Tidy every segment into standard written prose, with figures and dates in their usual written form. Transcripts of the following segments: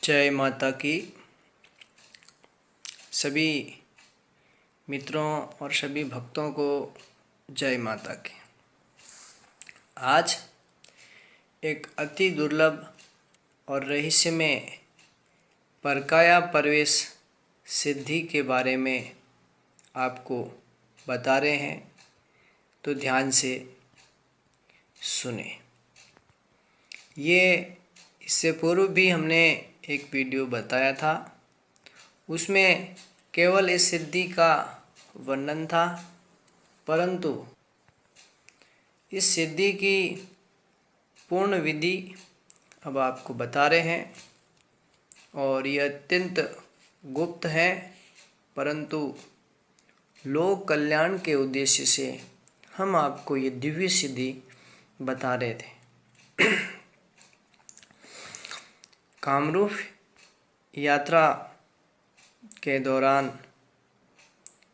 जय माता की। सभी मित्रों और सभी भक्तों को जय माता की। आज एक अति दुर्लभ और रहस्यमय परकाया प्रवेश सिद्धि के बारे में आपको बता रहे हैं, तो ध्यान से सुने। ये इससे पूर्व भी हमने एक वीडियो बताया था, उसमें केवल इस सिद्धि का वर्णन था, परंतु इस सिद्धि की पूर्ण विधि अब आपको बता रहे हैं। और यह अत्यंत गुप्त है, परंतु लोक कल्याण के उद्देश्य से हम आपको ये दिव्य सिद्धि बता रहे थे। कामरूप यात्रा के दौरान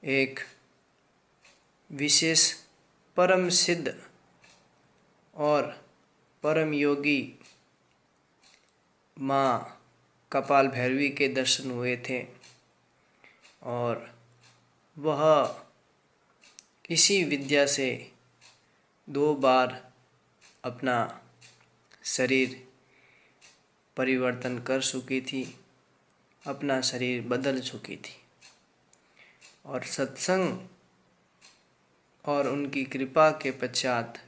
एक विशेष परम सिद्ध और परम योगी माँ कपाल भैरवी के दर्शन हुए थे, और वह इसी विद्या से 2 बार अपना शरीर परिवर्तन कर चुकी थी, अपना शरीर बदल चुकी थी। और सत्संग और उनकी कृपा के पश्चात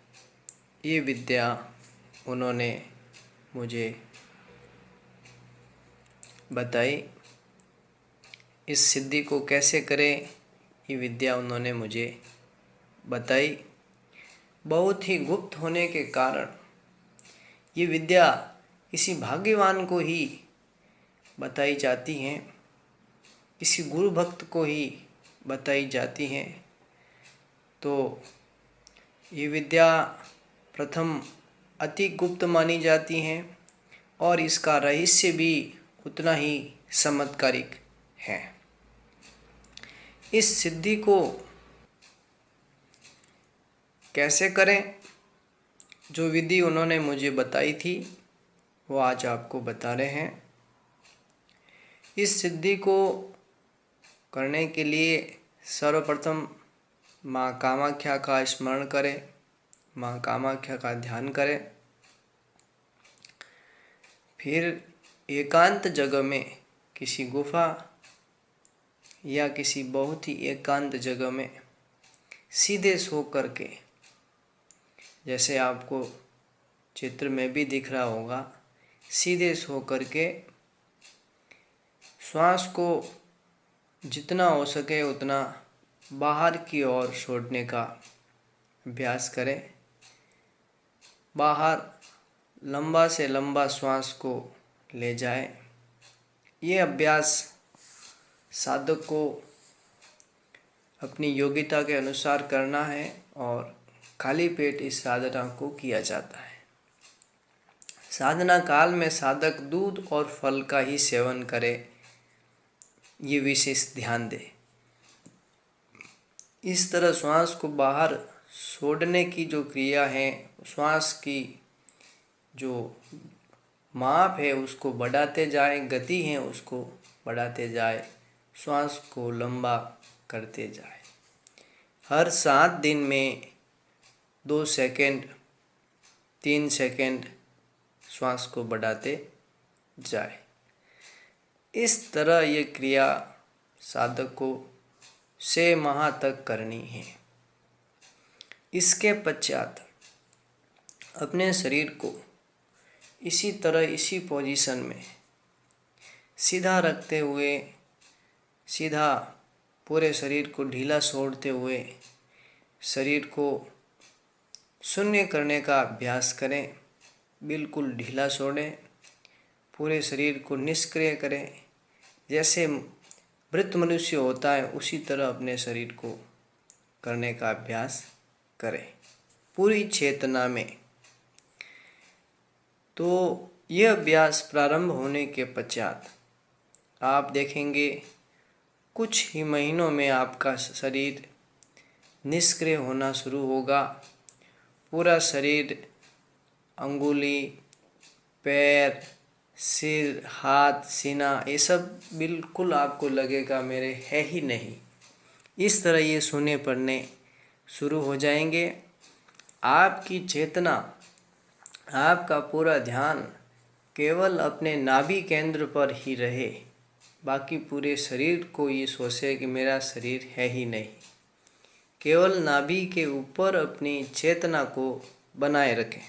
ये विद्या उन्होंने मुझे बताई। इस सिद्धि को कैसे करें, ये विद्या उन्होंने मुझे बताई। बहुत ही गुप्त होने के कारण ये विद्या किसी भाग्यवान को ही बताई जाती हैं, किसी गुरु भक्त को ही बताई जाती हैं। तो ये विद्या प्रथम अति गुप्त मानी जाती हैं और इसका रहस्य भी उतना ही चमत्कारिक है। इस सिद्धि को कैसे करें, जो विधि उन्होंने मुझे बताई थी वो आज आपको बता रहे हैं। इस सिद्धि को करने के लिए सर्वप्रथम माँ कामाख्या का स्मरण करें, माँ कामाख्या का ध्यान करें। फिर एकांत जगह में किसी गुफा या किसी बहुत ही एकांत जगह में सीधे सो करके, जैसे आपको चित्र में भी दिख रहा होगा, सीधे सो करके श्वास को जितना हो सके उतना बाहर की ओर छोड़ने का अभ्यास करें। बाहर लंबा से लंबा श्वास को ले जाएं। ये अभ्यास साधक को अपनी योग्यता के अनुसार करना है और खाली पेट इस साधना को किया जाता है। साधना काल में साधक दूध और फल का ही सेवन करे, ये विशेष ध्यान दे। इस तरह श्वास को बाहर छोड़ने की जो क्रिया है, श्वास की जो माप है उसको बढ़ाते जाए, गति है उसको बढ़ाते जाए, श्वास को लंबा करते जाए। हर 7 दिन में 2 सेकंड 3 सेकंड श्वास को बढ़ाते जाए। इस तरह ये क्रिया साधक को 6 माह तक करनी है। इसके पश्चात अपने शरीर को इसी तरह इसी पोजीशन में सीधा रखते हुए, सीधा पूरे शरीर को ढीला छोड़ते हुए शरीर को शून्य करने का अभ्यास करें। बिल्कुल ढीला छोड़ें, पूरे शरीर को निष्क्रिय करें। जैसे मृत मनुष्य होता है उसी तरह अपने शरीर को करने का अभ्यास करें, पूरी चेतना में। तो यह अभ्यास प्रारंभ होने के पश्चात आप देखेंगे कुछ ही महीनों में आपका शरीर निष्क्रिय होना शुरू होगा। पूरा शरीर, अंगुली, पैर, सिर, हाथ, सीना, ये सब बिल्कुल आपको लगेगा मेरे है ही नहीं। इस तरह ये सुने पड़ने शुरू हो जाएंगे। आपकी चेतना, आपका पूरा ध्यान केवल अपने नाभि केंद्र पर ही रहे। बाकी पूरे शरीर को ये सोचे कि मेरा शरीर है ही नहीं। केवल नाभि के ऊपर अपनी चेतना को बनाए रखें।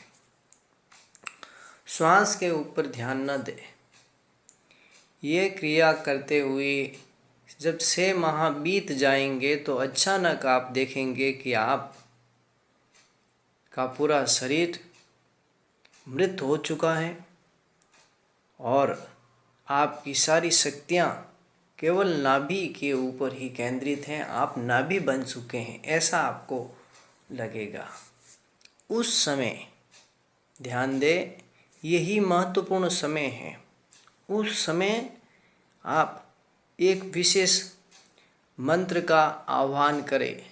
श्वास के ऊपर ध्यान न दें। ये क्रिया करते हुए जब 6 माह बीत जाएंगे तो अचानक आप देखेंगे कि आप का पूरा शरीर मृत हो चुका है और आपकी सारी शक्तियाँ केवल नाभि के ऊपर ही केंद्रित हैं। आप नाभि बन चुके हैं, ऐसा आपको लगेगा। उस समय ध्यान दें, यही महत्वपूर्ण समय है। उस समय आप एक विशेष मंत्र का आह्वान करें।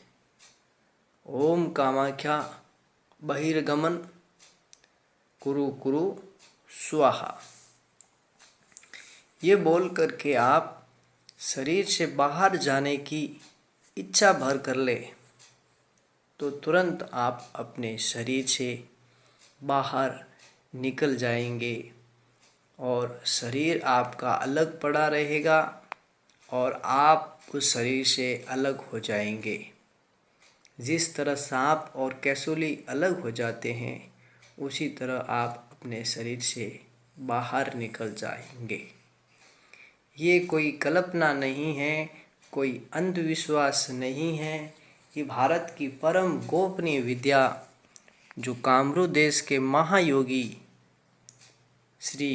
ओम कामाख्या बहिर्गमन कुरु कुरु स्वाहा। ये बोल करके आप शरीर से बाहर जाने की इच्छा भर कर ले तो तुरंत आप अपने शरीर से बाहर निकल जाएंगे और शरीर आपका अलग पड़ा रहेगा और आप उस शरीर से अलग हो जाएंगे। जिस तरह सांप और कैसूली अलग हो जाते हैं, उसी तरह आप अपने शरीर से बाहर निकल जाएंगे। ये कोई कल्पना नहीं है, कोई अंधविश्वास नहीं है। ये भारत की परम गोपनीय विद्या जो कामरू देश के महायोगी श्री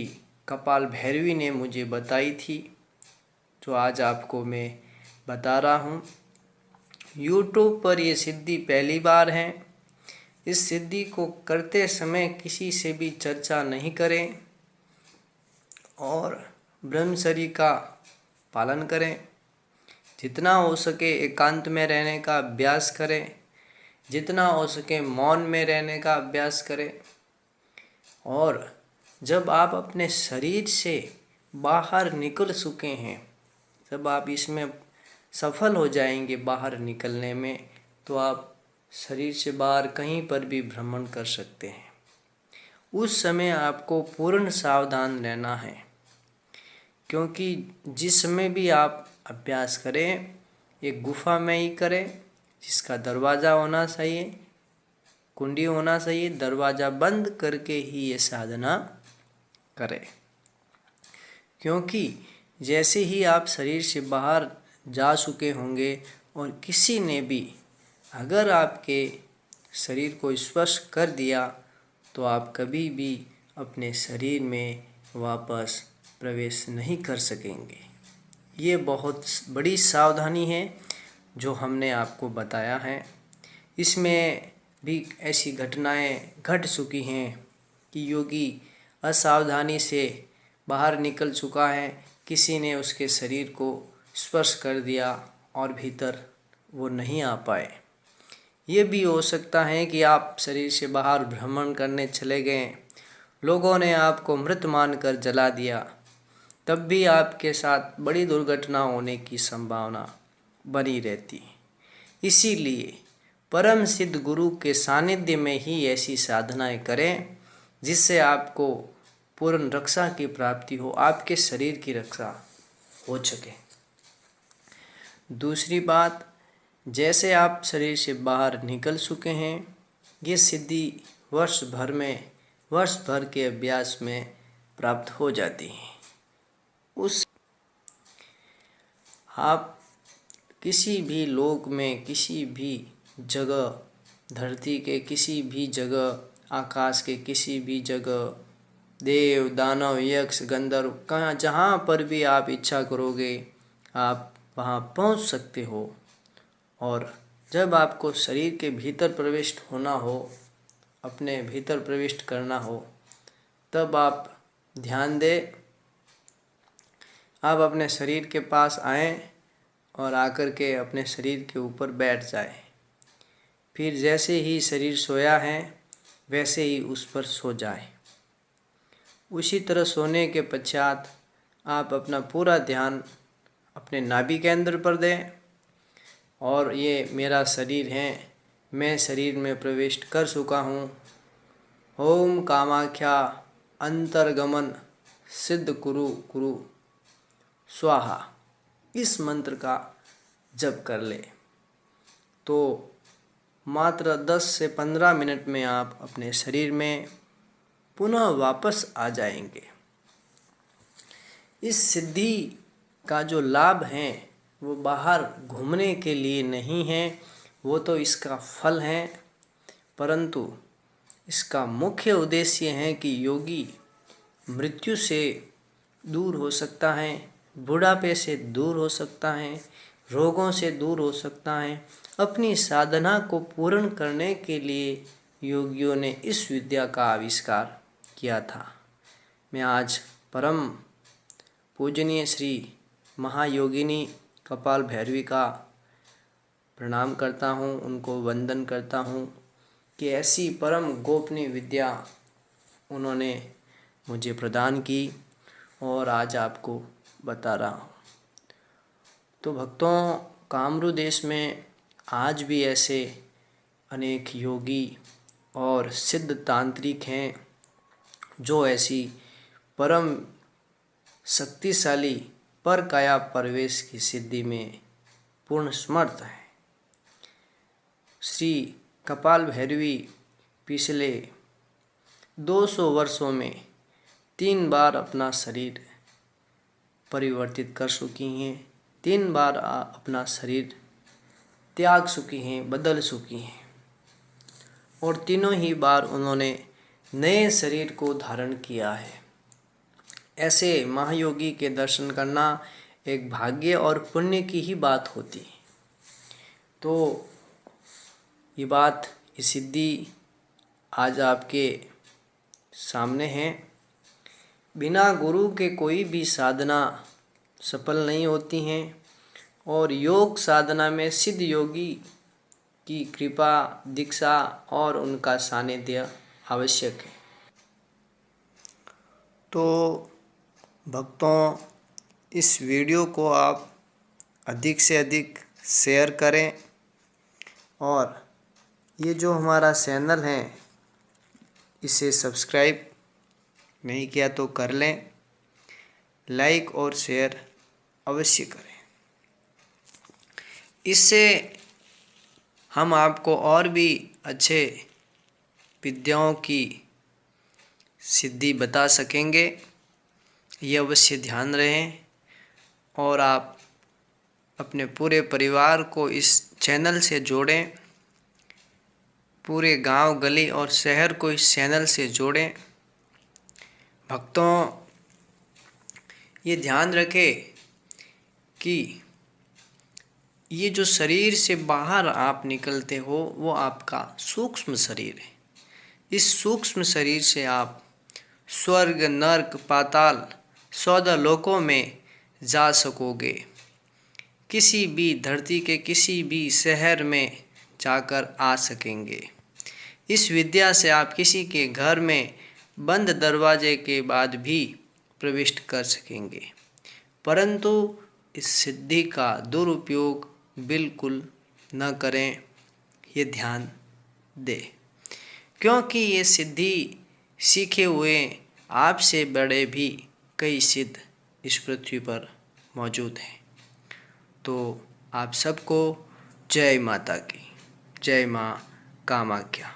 कपाल भैरवी ने मुझे बताई थी, जो आज आपको मैं बता रहा हूँ। यूट्यूब पर ये सिद्धि पहली बार है। इस सिद्धि को करते समय किसी से भी चर्चा नहीं करें और ब्रह्मचर्य का पालन करें। जितना हो सके एकांत में रहने का अभ्यास करें। जितना हो सके मौन में रहने का अभ्यास करें। और जब आप अपने शरीर से बाहर निकल चुके हैं, जब आप इसमें सफल हो जाएंगे बाहर निकलने में, तो आप शरीर से बाहर कहीं पर भी भ्रमण कर सकते हैं। उस समय आपको पूर्ण सावधान रहना है, क्योंकि जिस समय भी आप अभ्यास करें, एक गुफा में ही करें जिसका दरवाज़ा होना चाहिए, कुंडी होना चाहिए। दरवाज़ा बंद करके ही ये साधना करें, क्योंकि जैसे ही आप शरीर से बाहर जा चुके होंगे और किसी ने भी अगर आपके शरीर को स्पर्श कर दिया, तो आप कभी भी अपने शरीर में वापस प्रवेश नहीं कर सकेंगे। ये बहुत बड़ी सावधानी है जो हमने आपको बताया है। इसमें भी ऐसी घटनाएं घट चुकी हैं कि योगी असावधानी से बाहर निकल चुका है, किसी ने उसके शरीर को स्पर्श कर दिया और भीतर वो नहीं आ पाए। ये भी हो सकता है कि आप शरीर से बाहर भ्रमण करने चले गए, लोगों ने आपको मृत मानकर जला दिया, तब भी आपके साथ बड़ी दुर्घटना होने की संभावना बनी रहती। इसीलिए परम सिद्ध गुरु के सानिध्य में ही ऐसी साधनाएं करें जिससे आपको पूर्ण रक्षा की प्राप्ति हो, आपके शरीर की रक्षा हो सके। दूसरी बात, जैसे आप शरीर से बाहर निकल चुके हैं, ये सिद्धि वर्ष भर के अभ्यास में प्राप्त हो जाती है। उस आप किसी भी लोक में, किसी भी जगह, धरती के किसी भी जगह, आकाश के किसी भी जगह, देव दानव यक्ष गंधर्व, कहाँ जहाँ पर भी आप इच्छा करोगे आप वहाँ पहुँच सकते हो। और जब आपको शरीर के भीतर प्रविष्ट होना हो, अपने भीतर प्रविष्ट करना हो, तब आप ध्यान दें, आप अपने शरीर के पास आएं और आकर के अपने शरीर के ऊपर बैठ जाएं। फिर जैसे ही शरीर सोया है वैसे ही उस पर सो जाएं। उसी तरह सोने के पश्चात आप अपना पूरा ध्यान अपने नाभि केंद्र पर दें और ये मेरा शरीर है, मैं शरीर में प्रवेश कर चुका हूँ। ओम कामाख्या अंतर्गमन सिद्ध कुरु कुरु स्वाहा, इस मंत्र का जप कर ले तो मात्र 10 से 15 मिनट में आप अपने शरीर में पुनः वापस आ जाएंगे। इस सिद्धि का जो लाभ है वो बाहर घूमने के लिए नहीं है, वो तो इसका फल है, परंतु इसका मुख्य उद्देश्य है कि योगी मृत्यु से दूर हो सकता है, बुढ़ापे से दूर हो सकता है, रोगों से दूर हो सकता है। अपनी साधना को पूर्ण करने के लिए योगियों ने इस विद्या का आविष्कार किया था। मैं आज परम पूजनीय श्री महायोगिनी कपाल भैरवी का प्रणाम करता हूँ, उनको वंदन करता हूँ कि ऐसी परम गोपनीय विद्या उन्होंने मुझे प्रदान की और आज आपको बता रहा हूँ। तो भक्तों, कामरू देश में आज भी ऐसे अनेक योगी और सिद्ध तांत्रिक हैं जो ऐसी परम शक्तिशाली पर काया प्रवेश की सिद्धि में पूर्ण समर्थ है। श्री कपाल भैरवी पिछले 200 वर्षों में 3 बार अपना शरीर परिवर्तित कर चुकी हैं, 3 बार अपना शरीर त्याग चुकी हैं, बदल चुकी हैं और तीनों ही बार उन्होंने नए शरीर को धारण किया है। ऐसे महायोगी के दर्शन करना एक भाग्य और पुण्य की ही बात होती है। तो ये सिद्धि आज आपके सामने है। बिना गुरु के कोई भी साधना सफल नहीं होती हैं और योग साधना में सिद्ध योगी की कृपा, दीक्षा और उनका सानिध्य आवश्यक है। तो भक्तों, इस वीडियो को आप अधिक से अधिक शेयर करें और ये जो हमारा चैनल है इसे सब्सक्राइब नहीं किया तो कर लें, लाइक और शेयर अवश्य करें। इससे हम आपको और भी अच्छे विद्याओं की सिद्धि बता सकेंगे, ये अवश्य ध्यान रहें और आप अपने पूरे परिवार को इस चैनल से जोड़ें, पूरे गांव, गली और शहर को इस चैनल से जोड़ें। भक्तों, ये ध्यान रखें कि ये जो शरीर से बाहर आप निकलते हो वो आपका सूक्ष्म शरीर है। इस सूक्ष्म शरीर से आप स्वर्ग, नरक, पाताल, 14 लोकों में जा सकोगे। किसी भी धरती के किसी भी शहर में जाकर आ सकेंगे। इस विद्या से आप किसी के घर में बंद दरवाजे के बाद भी प्रविष्ट कर सकेंगे, परंतु इस सिद्धि का दुरुपयोग बिल्कुल न करें, ये ध्यान दें, क्योंकि ये सिद्धि सीखे हुए आपसे बड़े भी कई सिद्ध इस पृथ्वी पर मौजूद हैं। तो आप सबको जय माता की, जय माँ कामाख्या।